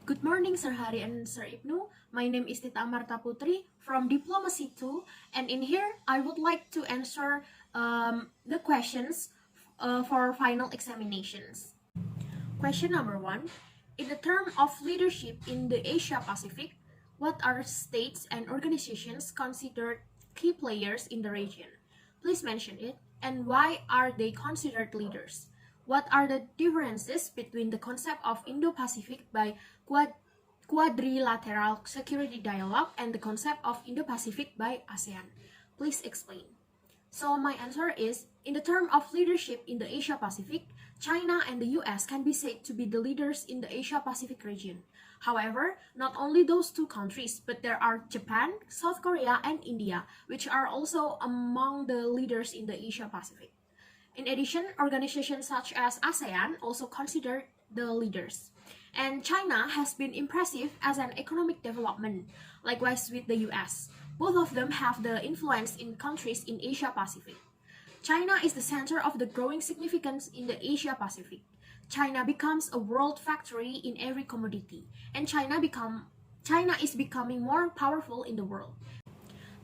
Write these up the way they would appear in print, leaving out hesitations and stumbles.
Good morning, Sir Hari and Sir Ibnu. My name is Tita Amarta Putri from Diplomacy 2, and in here I would like to answer the questions for final examinations. Question number 1. In the term of leadership in the Asia Pacific, what are states and organizations considered key players in the region? Please mention it, and why are they considered leaders? What are the differences between the concept of Indo-Pacific by quadrilateral security dialogue and the concept of Indo-Pacific by ASEAN? Please explain. So my answer is, in the term of leadership in the Asia Pacific, China and the US can be said to be the leaders in the Asia Pacific region. However, not only those two countries, but there are Japan, South Korea, and India, which are also among the leaders in the Asia Pacific. In addition, organizations such as ASEAN also consider the leaders. And China has been impressive as an economic development, likewise with the US. Both of them have the influence in countries in Asia Pacific. China is the center of the growing significance in the Asia Pacific. China becomes a world factory in every commodity, and China is becoming more powerful in the world.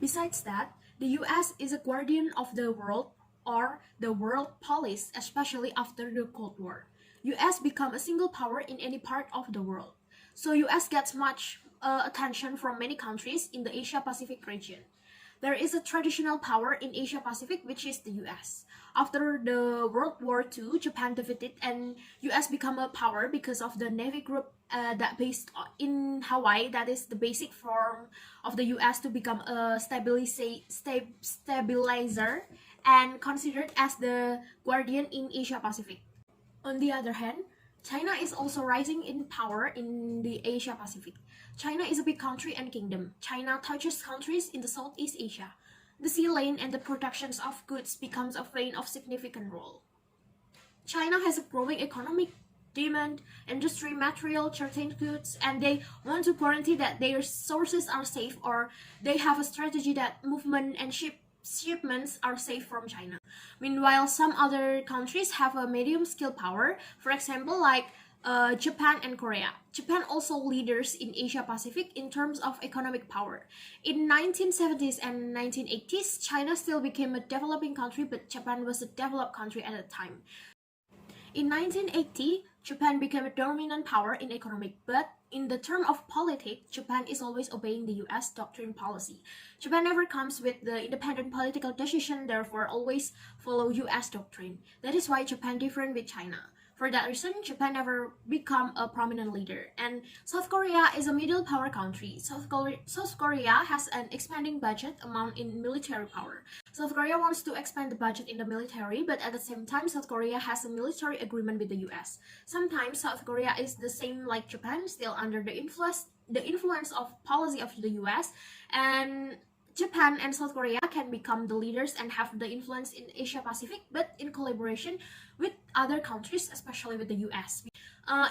Besides that, the US is a guardian of the world, or the world police, especially after the Cold War. US become a single power in any part of the world. So US gets much attention from many countries in the Asia Pacific region. There is a traditional power in Asia Pacific, which is the US. After the World War II, Japan defeated and US become a power because of the Navy group that based in Hawaii. That is the basic form of the US to become a stabilizer and considered as the guardian in Asia Pacific. On the other hand, China is also rising in power in the Asia Pacific. China is a big country and kingdom. China touches countries in the Southeast Asia. The sea lane and the productions of goods becomes a vein of significant role. China has a growing economic demand, industry, material, certain goods, and they want to guarantee that their sources are safe, or they have a strategy that movement and shipments are safe from China. Meanwhile, some other countries have a medium scale power, for example, like Japan and Korea. Japan also leaders in Asia Pacific in terms of economic power. In 1970s and 1980s, China still became a developing country, but Japan was a developed country at the time. In 1980, Japan became a dominant power in economic, but in the term of politics, Japan is always obeying the US doctrine policy. Japan never comes with the independent political decision, therefore always follow US doctrine. That is why Japan different with China. For that reason, Japan never become a prominent leader. And South Korea is a middle power country. South Korea has an expanding budget amount in military power. South Korea wants to expand the budget in the military, but at the same time, South Korea has a military agreement with the US. Sometimes South Korea is the same like Japan, still under the influence of policy of the US, and Japan and South Korea can become the leaders and have the influence in Asia Pacific, but in collaboration with other countries, especially with the US.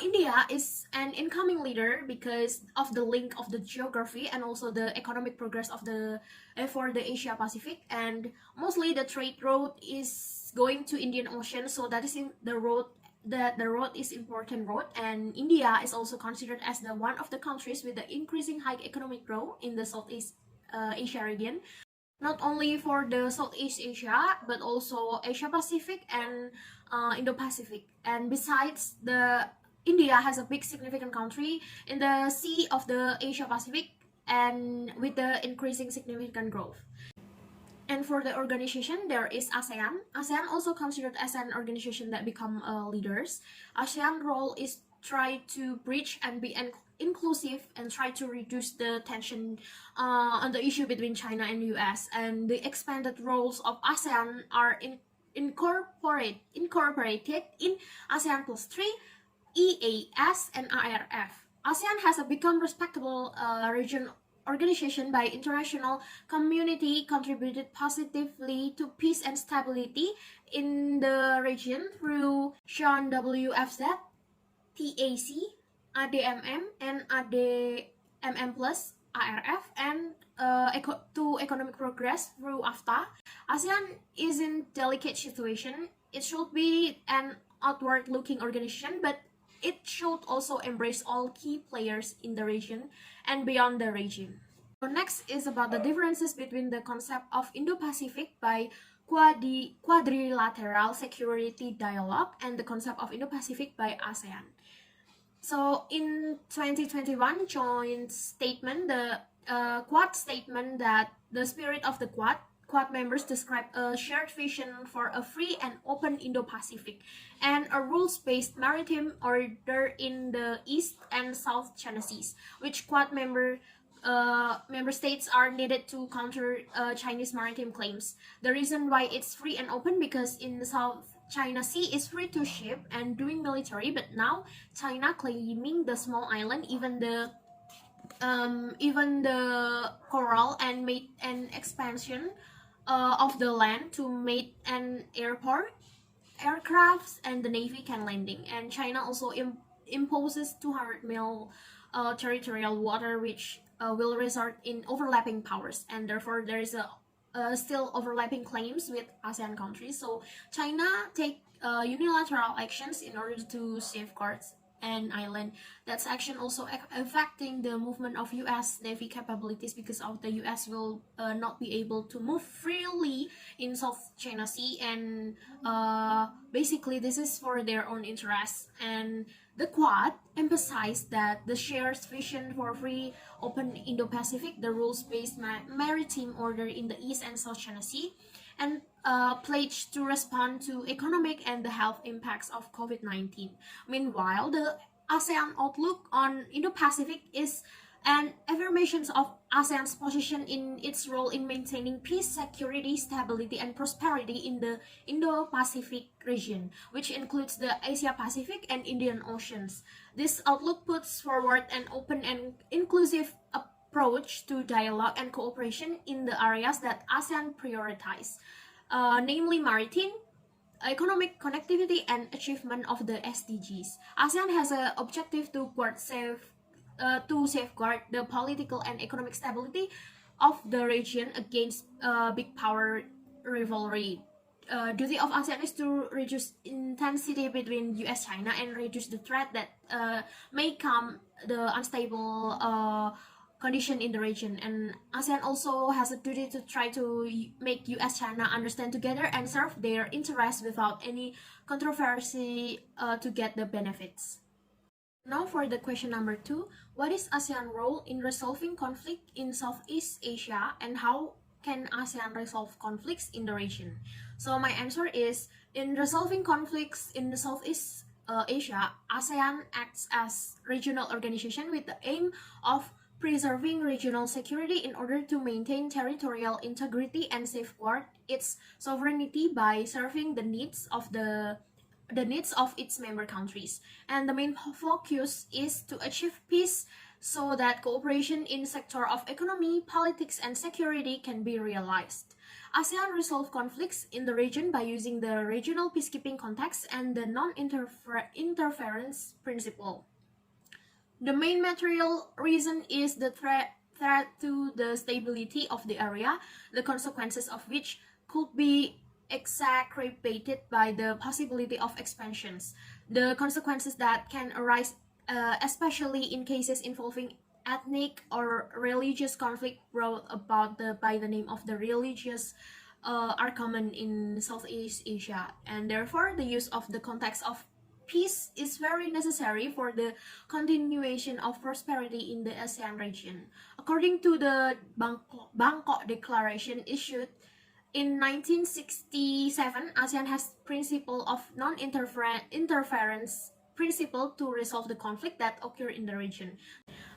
India is an incoming leader because of the link of the geography and also the economic progress of the for the Asia Pacific, and mostly the trade road is going to Indian Ocean, so that is in the road that the road is important road, and India is also considered as the one of the countries with the increasing high economic growth in the Southeast Asia region, not only for the Southeast Asia but also Asia Pacific and Indo-Pacific. And besides, the India has a big significant country in the sea of the Asia Pacific and with the increasing significant growth. And for the organization, there is ASEAN. ASEAN also considered as an organization that become leaders. ASEAN role is try to bridge and be inclusive and try to reduce the tension on the issue between China and US. And the expanded roles of ASEAN are incorporated in ASEAN Plus 3, EAS, and IRF. ASEAN has become respectable region organization by international community, contributed positively to peace and stability in the region through Sean WFZ, TAC, ADMM, and ADMM Plus, IRF, and to economic progress through AFTA. ASEAN is in delicate situation. It should be an outward-looking organization, but it should also embrace all key players in the region and beyond the region. So next is about the differences between the concept of Indo-Pacific by quadrilateral security dialogue and the concept of Indo-Pacific by ASEAN. So in 2021 joint statement, the Quad statement that the spirit of the Quad members describe a shared vision for a free and open Indo-Pacific and a rules-based maritime order in the East and South China Seas, which Quad member states are needed to counter Chinese maritime claims. The reason why it's free and open because in the South China Sea is free to ship and doing military, but now China claiming the small island, even the coral, and made an expansion of the land to make an airport, aircrafts, and the navy can landing. And China also imposes 200 mil territorial water, which will result in overlapping powers, and therefore there is a still overlapping claims with ASEAN countries. So China take unilateral actions in order to safeguard an island. That's action also affecting the movement of US Navy capabilities because of the US will not be able to move freely in South China Sea, and basically this is for their own interests. And the Quad emphasized that the shared vision for free, open Indo-Pacific, the rules-based maritime order in the East and South China Sea, and pledged to respond to economic and the health impacts of COVID-19. Meanwhile, the ASEAN outlook on Indo-Pacific is an affirmation of ASEAN's position in its role in maintaining peace, security, stability, and prosperity in the Indo-Pacific region, which includes the Asia-Pacific and Indian Oceans. This outlook puts forward an open and inclusive approach to dialogue and cooperation in the areas that ASEAN prioritize, namely maritime, economic connectivity, and achievement of the SDGs. ASEAN has an objective to safeguard the political and economic stability of the region against big power rivalry. Duty of ASEAN is to reduce intensity between US-China and reduce the threat that may come the unstable condition in the region. And ASEAN also has a duty to try to make US-China understand together and serve their interests without any controversy to get the benefits. Now for the question number 2, what is ASEAN role in resolving conflict in Southeast Asia and how can ASEAN resolve conflicts in the region? So my answer is, in resolving conflicts in the Southeast Asia, ASEAN acts as regional organization with the aim of preserving regional security in order to maintain territorial integrity and safeguard its sovereignty by serving the needs of its member countries. And the main focus is to achieve peace so that cooperation in sector of economy, politics, and security can be realized. ASEAN resolve conflicts in the region by using the regional peacekeeping context and the non-interference principle. The main material reason is the threat to the stability of the area, the consequences of which could be exacerbated by the possibility of expansions. The consequences that can arise, especially in cases involving ethnic or religious conflict brought about by the name of the religious, are common in Southeast Asia, and therefore the use of the context of peace is very necessary for the continuation of prosperity in the ASEAN region. According to the Bangkok Declaration issued in 1967, ASEAN has principle of non-interference principle to resolve the conflict that occur in the region.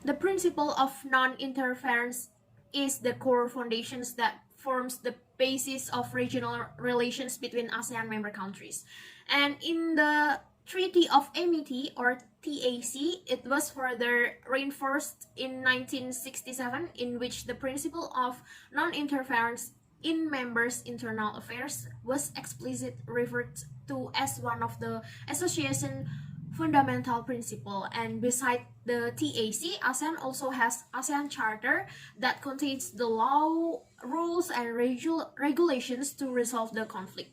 The principle of non-interference is the core foundations that forms the basis of regional relations between ASEAN member countries. And in the Treaty of Amity, or TAC, it was further reinforced in 1967, in which the principle of non-interference in members' internal affairs was explicitly referred to as one of the association fundamental principle. And beside the TAC, ASEAN also has ASEAN Charter that contains the law, rules, and regulations to resolve the conflict.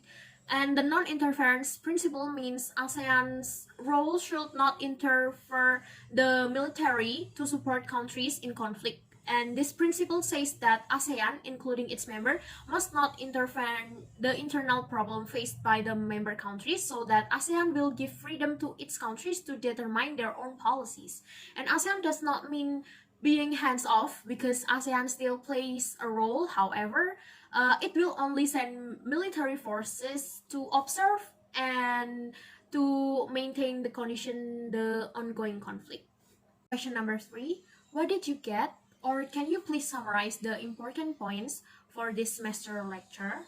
And the non-interference principle means ASEAN's role should not interfere the military to support countries in conflict. And this principle says that ASEAN, including its member, must not interfere the internal problem faced by the member countries, so that ASEAN will give freedom to its countries to determine their own policies. And ASEAN does not mean being hands off, because ASEAN still plays a role. However, it will only send military forces to observe and to maintain the ongoing conflict. Question number 3. What did you get, or can you please summarize the important points for this semester lecture?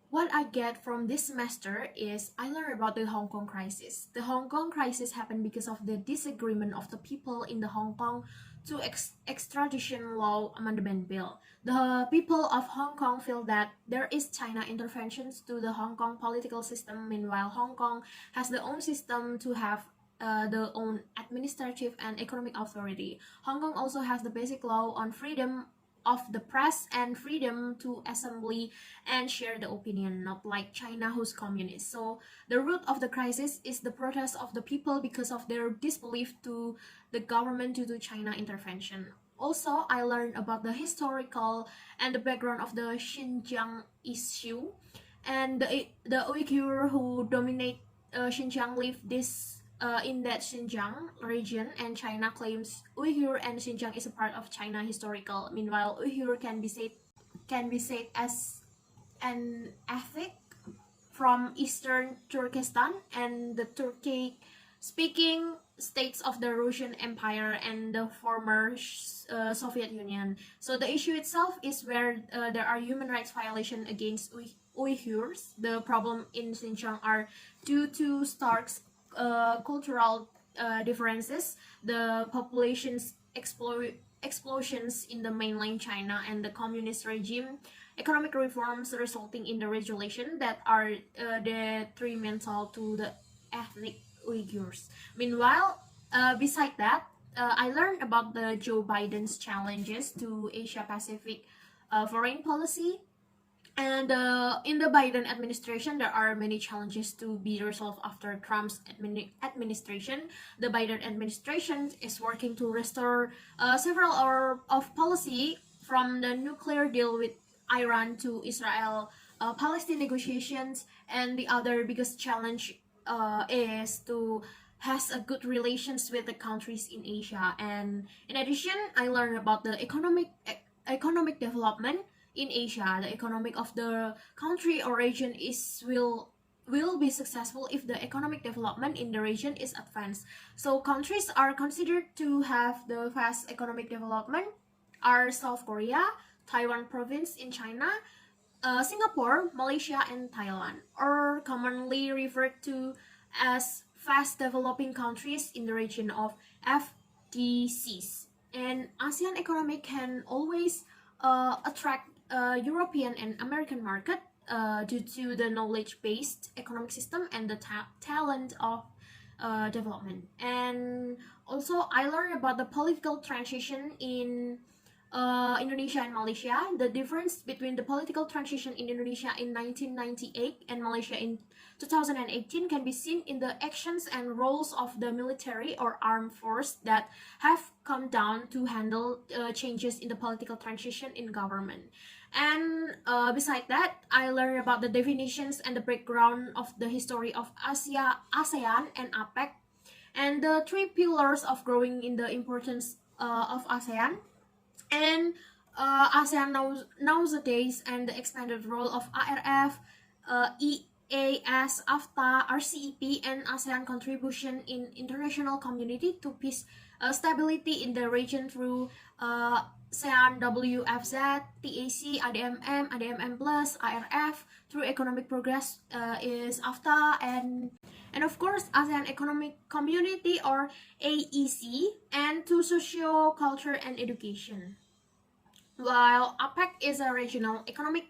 What I get from this semester is I learned about the Hong Kong crisis. The Hong Kong crisis happened because of the disagreement of the people in the Hong Kong to extradition law amendment bill. The people of Hong Kong feel that there is China interventions to the Hong Kong political system. Meanwhile, Hong Kong has the own system to have the own administrative and economic authority. Hong Kong also has the basic law on freedom of the press and freedom to assembly and share the opinion, not like China, who's communist. So the root of the crisis is the protest of the people because of their disbelief to the government due to China intervention. Also, I learned about the historical and the background of the Xinjiang issue, and the Uyghur who dominate Xinjiang live in that Xinjiang region, and China claims Uyghur and Xinjiang is a part of China historical. Meanwhile, Uyghur can be said as an ethnic from eastern Turkestan and the Turkic-speaking states of the Russian Empire and the former Soviet Union. So the issue itself is where there are human rights violations against Uyghurs. The problem in Xinjiang are due to stark cultural differences, the population's explosions in the mainland China, and the communist regime, economic reforms resulting in the regulation that are detrimental to the ethnic Uyghurs. Meanwhile, beside that, I learned about the Joe Biden's challenges to Asia Pacific foreign policy. And in the Biden administration, there are many challenges to be resolved after Trump's administration. The Biden administration is working to restore several of policy, from the nuclear deal with Iran to Israel Palestine negotiations, and the other biggest challenge is to has a good relations with the countries in Asia. And in addition, I learned about the economic development in Asia. The economic of the country or region will be successful if the economic development in the region is advanced. So countries are considered to have the fast economic development are South Korea, Taiwan province in China, Singapore, Malaysia, and Thailand, or commonly referred to as fast developing countries in the region of FDCs. And ASEAN economy can always attract European and American market due to the knowledge-based economic system and the talent of development. And also, I learned about the political transition in Indonesia and Malaysia. The difference between the political transition in Indonesia in 1998 and Malaysia in 2018 can be seen in the actions and roles of the military or armed force that have come down to handle changes in the political transition in government. And beside that, I learned about the definitions and the background of the history of ASEAN and APEC, and the three pillars of growing in the importance of ASEAN, and ASEAN nowadays, and the expanded role of ARF, EAS, AFTA, RCEP, and ASEAN contribution in international community to peace, stability in the region through ASEAN WFZ, TAC, ADMM, ADMM Plus, IRF, through economic progress is AFTA, and of course ASEAN Economic Community or AEC, and to socio, culture, and education. While APEC is a regional economic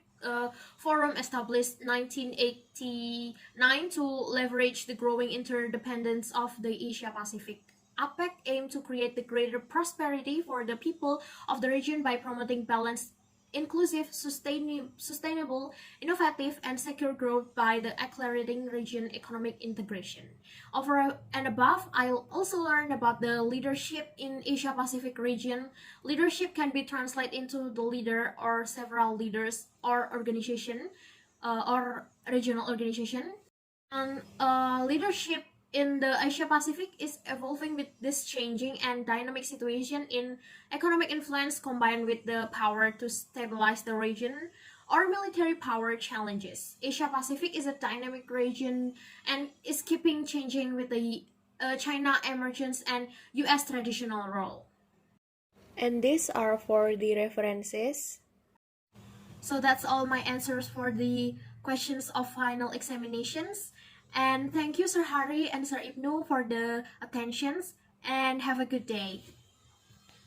forum established 1989 to leverage the growing interdependence of the Asia Pacific. APEC aimed to create the greater prosperity for the people of the region by promoting balanced inclusive, sustainable, innovative, and secure growth by the accelerating region economic integration. Over and above, I'll also learn about the leadership in Asia Pacific region. Leadership can be translated into the leader or several leaders or organization or regional organization. And leadership in the Asia Pacific is evolving with this changing and dynamic situation in economic influence combined with the power to stabilize the region or military power challenges. Asia Pacific is a dynamic region and is keeping changing with the China emergence and US traditional role. And these are for the references. So that's all my answers for the questions of final examinations. And thank you, Sir Hari and Sir Ibnu, for the attentions, and have a good day.